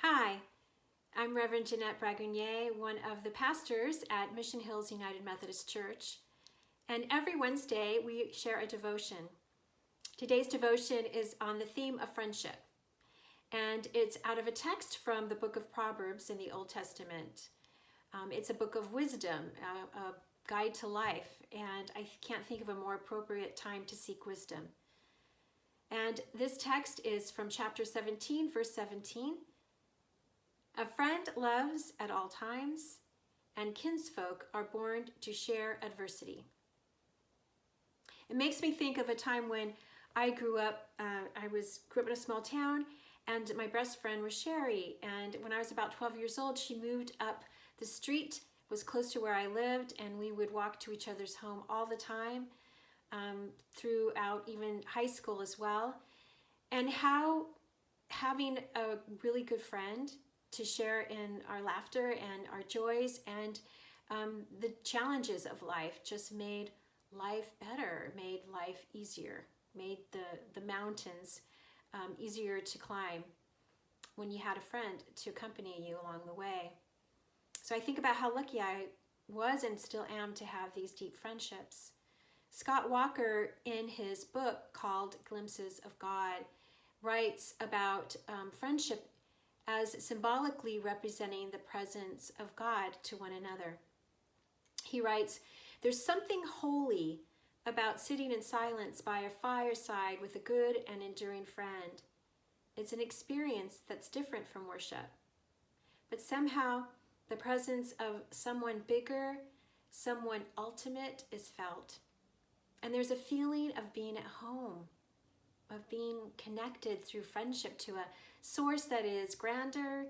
Hi, I'm Reverend Jeanette Bragunnier, one of the pastors at Mission Hills United Methodist Church. And every Wednesday we share a devotion. Today's devotion is on the theme of friendship. And it's out of a text from the book of Proverbs in the Old Testament. It's a book of wisdom, a guide to life, and I can't think of a more appropriate time to seek wisdom. And this text is from chapter 17, verse 17. A friend loves at all times, and kinsfolk are born to share adversity. It makes me think of a time when I grew up. I grew up in a small town, and my best friend was Sherry. And when I was about 12 years old, she moved up the street, was close to where I lived, and we would walk to each other's home all the time, throughout even high school as well. And how having a really good friend to share in our laughter and our joys and the challenges of life just made life better, made life easier, made the mountains easier to climb when you had a friend to accompany you along the way. So I think about how lucky I was and still am to have these deep friendships. Scott Walker, in his book called Glimpses of God, writes about friendship as symbolically representing the presence of God to one another. He writes, "There's something holy about sitting in silence by a fireside with a good and enduring friend. It's an experience that's different from worship. But somehow the presence of someone bigger, someone ultimate is felt. And there's a feeling of being at home, of being connected through friendship to a source that is grander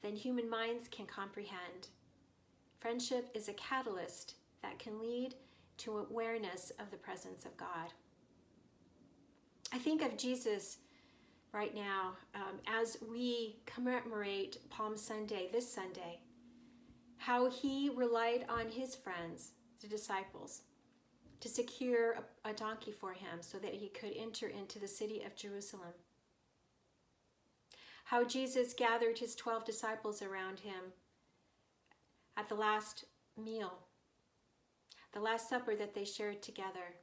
than human minds can comprehend. Friendship is a catalyst that can lead to awareness of the presence of God." I think of Jesus right now as we commemorate Palm Sunday, this Sunday, how he relied on his friends, the disciples, to secure a donkey for him so that he could enter into the city of Jerusalem. How Jesus gathered his 12 disciples around him at the last meal, the Last Supper that they shared together,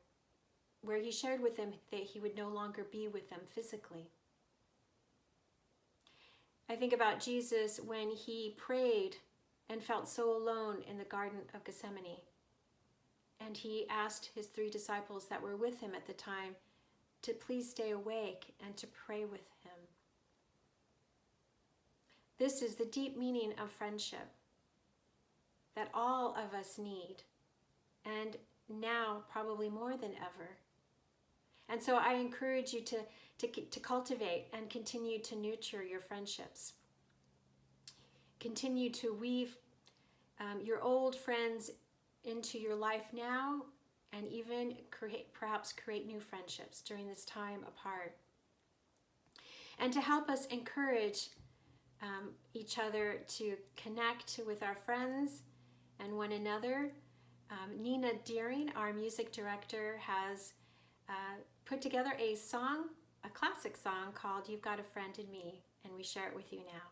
where he shared with them that he would no longer be with them physically. I think about Jesus when he prayed and felt so alone in the Garden of Gethsemane. And he asked his 3 disciples that were with him at the time to please stay awake and to pray with him. This is the deep meaning of friendship that all of us need, and now probably more than ever. And so I encourage you to cultivate and continue to nurture your friendships. Continue to weave your old friends into your life now, and even perhaps create new friendships during this time apart. And to help us encourage each other to connect with our friends and one another, Nina Deering, our music director, has put together a song, a classic song called "You've Got a Friend in Me," and we share it with you now.